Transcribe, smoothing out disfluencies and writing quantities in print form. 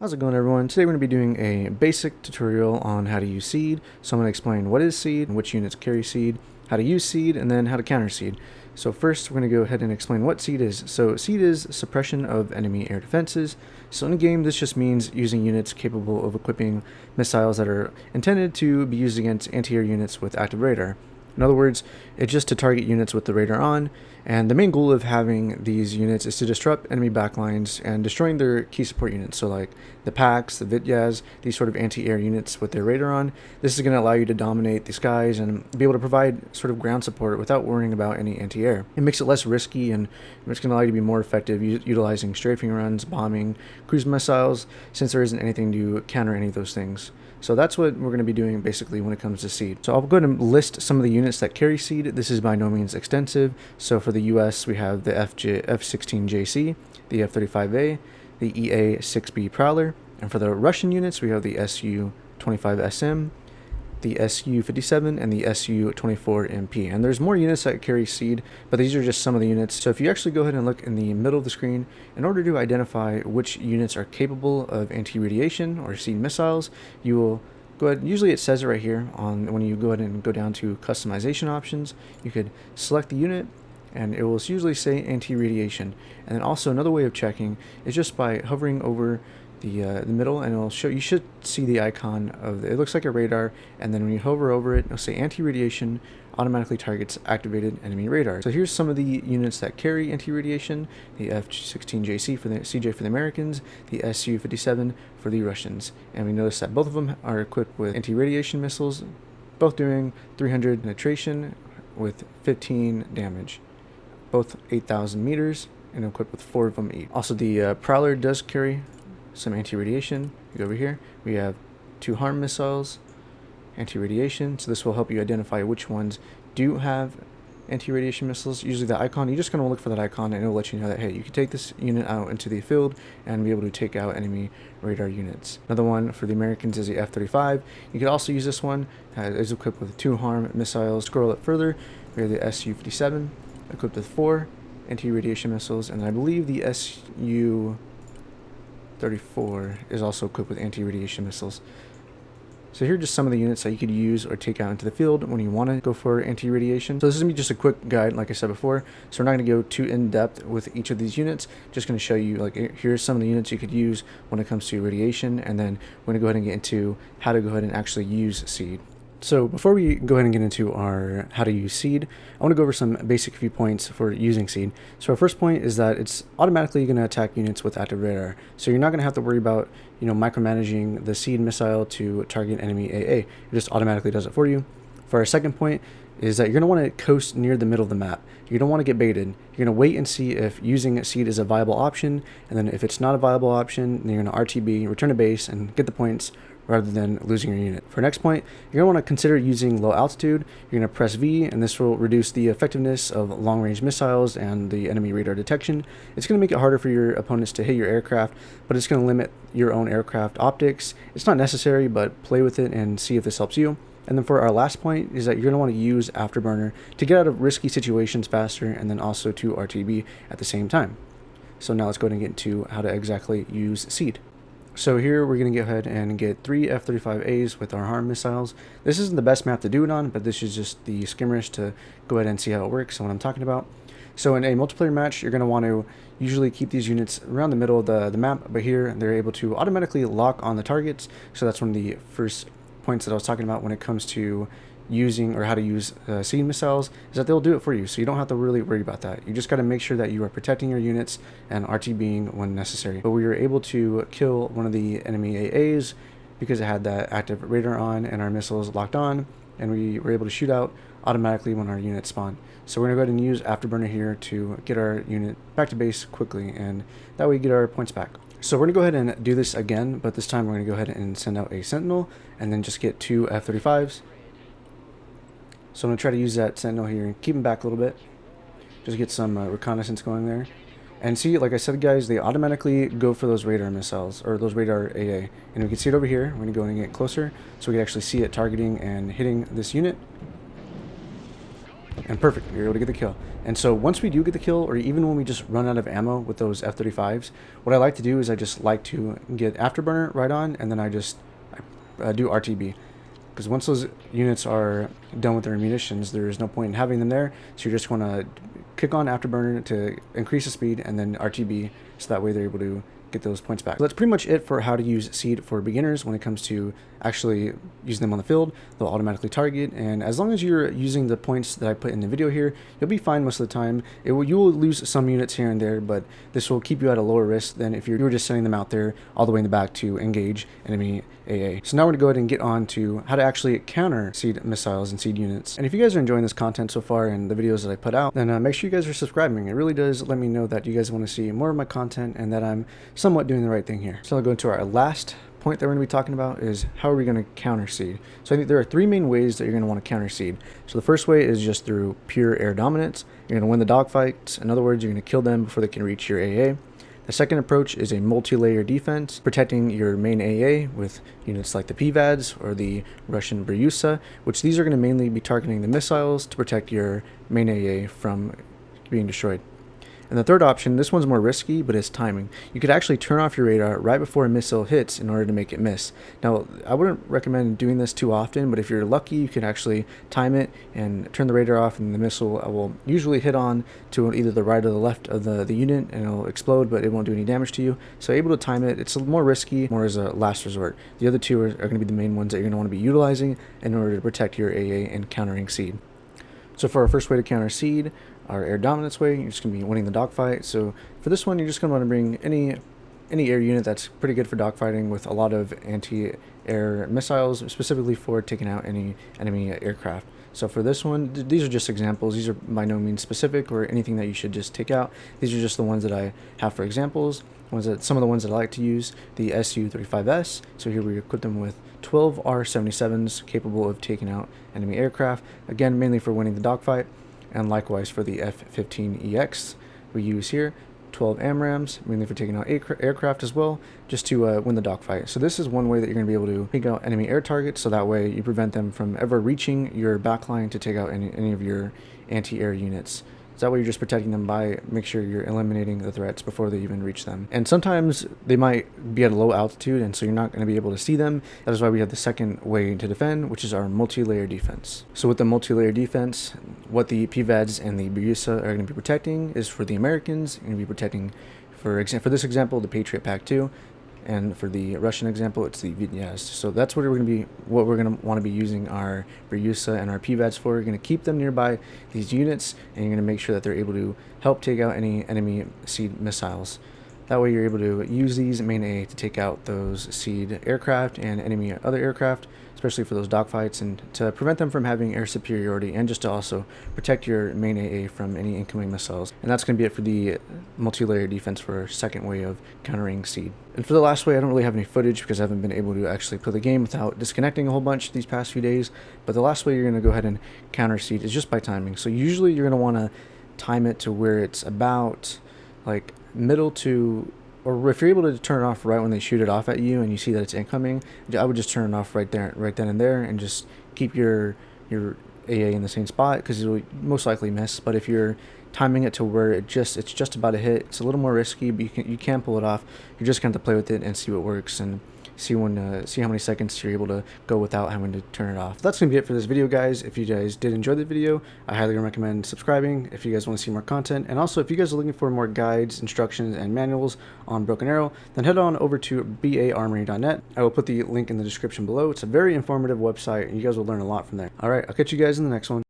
How's it going, everyone? Today we're going to be doing a basic tutorial on how to use seed. So I'm going to explain what is seed, which units carry seed, how to use seed, and then how to counter seed. So first we're going to go ahead and explain what seed is. So seed is suppression of enemy air defenses. So in a game this just means using units capable of equipping missiles that are intended to be used against anti-air units with active radar. In other words, it's just to target units with the radar on, and the main goal of having these units is to disrupt enemy backlines and destroying their key support units, so like the PACs, the Vityaz, these sort of anti-air units with their radar on. This is going to allow you to dominate the skies and be able to provide sort of ground support without worrying about any anti-air. It makes it less risky, and it's going to allow you to be more effective utilizing strafing runs, bombing, cruise missiles, since there isn't anything to counter any of those things. So that's what we're going to be doing basically when it comes to seed. So I'll go ahead and list some of the units that carry seed. This is by no means extensive. So for the US, we have the F-16JC, the F-35A, the EA-6B Prowler. And for the Russian units, we have the Su-25SM, the Su-57, and the Su-24MP. And there's more units that carry seed, but these are just some of the units. So if you actually go ahead and look in the middle of the screen, in order to identify which units are capable of anti-radiation or seed missiles, you will go ahead, usually it says it right here on when you go ahead and go down to customization options, you could select the unit and it will usually say anti-radiation. And then also another way of checking is just by hovering over the middle, and it'll show, you should see the icon of it looks like a radar, and then when you hover over it, it'll say anti-radiation automatically targets activated enemy radar. So here's some of the units that carry anti-radiation: the F-16JC for the CJ for the Americans, the Su-57 for the Russians. And we notice that both of them are equipped with anti-radiation missiles, both doing 300 penetration with 15 damage, both 8,000 meters, and equipped with 4 of them each. Also, the Prowler does carry some anti-radiation. You go over here, we have 2 harm missiles, anti-radiation, so this will help you identify which ones do have anti-radiation missiles. Usually the icon, you're just going to look for that icon and it'll let you know that, hey, you can take this unit out into the field and be able to take out enemy radar units. Another one for the Americans is the F-35. You could also use this one, is equipped with 2 harm missiles. Scroll it further, we have the Su-57 equipped with 4 anti-radiation missiles, and I believe the Su-34 is also equipped with anti-radiation missiles. So here are just some of the units that you could use or take out into the field when you want to go for anti-radiation. So this is going to be just a quick guide, like I said before. So we're not going to go too in-depth with each of these units. Just going to show you, like, here's some of the units you could use when it comes to radiation, and then we're going to go ahead and get into how to go ahead and actually use seed. So before we go ahead and get into our how to use seed, I want to go over some basic few points for using seed. So our first point is that it's automatically going to attack units with active radar. So you're not going to have to worry about, micromanaging the seed missile to target enemy AA. It just automatically does it for you. For our second point is that you're going to want to coast near the middle of the map. You don't want to get baited. You're going to wait and see if using seed is a viable option, and then if it's not a viable option, then you're going to RTB, return to base, and get the points rather than losing your unit. For next point, you're going to want to consider using low altitude. You're going to press V, and this will reduce the effectiveness of long-range missiles and the enemy radar detection. It's going to make it harder for your opponents to hit your aircraft, but it's going to limit your own aircraft optics. It's not necessary, but play with it and see if this helps you. And then for our last point is that you're going to want to use Afterburner to get out of risky situations faster, and then also to RTB at the same time. So now let's go ahead and get into how to exactly use seed. So here we're going to go ahead and get 3 F-35As with our harm missiles. This isn't the best map to do it on, but this is just the skimmers to go ahead and see how it works and what I'm talking about. So in a multiplayer match, you're going to want to usually keep these units around the middle of the map, but here they're able to automatically lock on the targets. So that's one of the first points that I was talking about when it comes to using or how to use seed missiles, is that they'll do it for you, so you don't have to really worry about that. You just got to make sure that you are protecting your units and RTBing when necessary. But we were able to kill one of the enemy AAs because it had that active radar on and our missiles locked on, and we were able to shoot out automatically when our units spawn. So we're going to go ahead and use Afterburner here to get our unit back to base quickly, and that way get our points back. So we're going to go ahead and do this again, but this time we're going to go ahead and send out a Sentinel and then just get 2 F-35s. So I'm going to try to use that Sentinel here and keep them back a little bit. Just get some reconnaissance going there. And see, like I said, guys, they automatically go for those radar missiles, or those radar AA. And we can see it over here. We're going to go and get closer so we can actually see it targeting and hitting this unit. And perfect, we were able to get the kill. And so once we do get the kill, or even when we just run out of ammo with those F-35s, what I like to do is I just like to get Afterburner right on, and then I do RTB. Because once those units are done with their munitions, there's no point in having them there. So you're just going to kick on Afterburner to increase the speed, and then RTB, so that way they're able to get those points back. So that's pretty much it for how to use seed for beginners when it comes to actually using them on the field. They'll automatically target, and as long as you're using the points that I put in the video here, you'll be fine most of the time. You will lose some units here and there, but this will keep you at a lower risk than if you were just sending them out there all the way in the back to engage enemy AA. So now we're going to go ahead and get on to how to actually counter seed missiles and seed units. And if you guys are enjoying this content so far and the videos that I put out, then make sure you guys are subscribing. It really does let me know that you guys want to see more of my content and that I'm somewhat doing the right thing here. So I'll go into our last point that we're going to be talking about is how are we going to counter seed. So I think there are three main ways that you're going to want to counter seed. So the first way is just through pure air dominance. You're going to win the dogfights. In other words, you're going to kill them before they can reach your AA. The second approach is a multi-layer defense, protecting your main AA with units like the PVADs or the Russian Bryusa, which these are going to mainly be targeting the missiles to protect your main AA from being destroyed. And the third option, this one's more risky, but it's timing. You could actually turn off your radar right before a missile hits in order to make it miss. Now, I wouldn't recommend doing this too often, but if you're lucky, you can actually time it and turn the radar off, and the missile will usually hit on to either the right or the left of the unit, and it'll explode, but it won't do any damage to you. So able to time it, it's more risky, more as a last resort. The other two are going to be the main ones that you're going to want to be utilizing in order to protect your AA and countering seed. So for our first way to counter seed, our air dominance way, you're just going to be winning the dogfight. So for this one, you're just going to want to bring any air unit that's pretty good for dogfighting with a lot of anti-air missiles, specifically for taking out any enemy aircraft. So for this one, these are just examples. These are by no means specific or anything that you should just take out. These are just the ones that I have for examples. Some of the ones that I like to use, the Su-35S. So here we equip them with 12 R-77s capable of taking out enemy aircraft. Again, mainly for winning the dogfight. And likewise for the F-15EX we use here, 12 AMRAAMs, mainly for taking out aircraft as well, just to win the dogfight. So this is one way that you're going to be able to take out enemy air targets, so that way you prevent them from ever reaching your backline to take out any of your anti-air units. So that way you're just protecting them by make sure you're eliminating the threats before they even reach them. And sometimes they might be at a low altitude, and so you're not going to be able to see them. That is why we have the second way to defend, which is our multi-layer defense. So with the multi-layer defense, what the PVADs and the Bryusa are going to be protecting is for the Americans. You're going to be protecting, for this example, the Patriot Pack 2. And for the Russian example, it's the Vityaz. So that's what we're going to want to be using our Bryusa and our PVADs for. You're going to keep them nearby these units, and you're going to make sure that they're able to help take out any enemy seed missiles. That way you're able to use these main AA to take out those seed aircraft and enemy other aircraft, especially for those dogfights, and to prevent them from having air superiority, and just to also protect your main AA from any incoming missiles. And that's going to be it for the multi-layer defense for our second way of countering seed. And for the last way, I don't really have any footage because I haven't been able to actually play the game without disconnecting a whole bunch these past few days. But the last way you're going to go ahead and counter seed is just by timing. So usually you're going to want to time it to where it's about like middle to, or if you're able to turn it off right when they shoot it off at you and you see that it's incoming, I would just turn it off right then and there, and just keep your AA in the same spot, because it will most likely miss. But if you're timing it to where it's just about to hit, it's a little more risky, but you can pull it off. You're just going to have to play with it and see what works, and see how many seconds you're able to go without having to turn it off. That's going to be it for this video, guys. If you guys did enjoy the video, I highly recommend subscribing if you guys want to see more content. And also, if you guys are looking for more guides, instructions, and manuals on Broken Arrow, then head on over to baarmory.net. I will put the link in the description below. It's a very informative website, and you guys will learn a lot from there. All right, I'll catch you guys in the next one.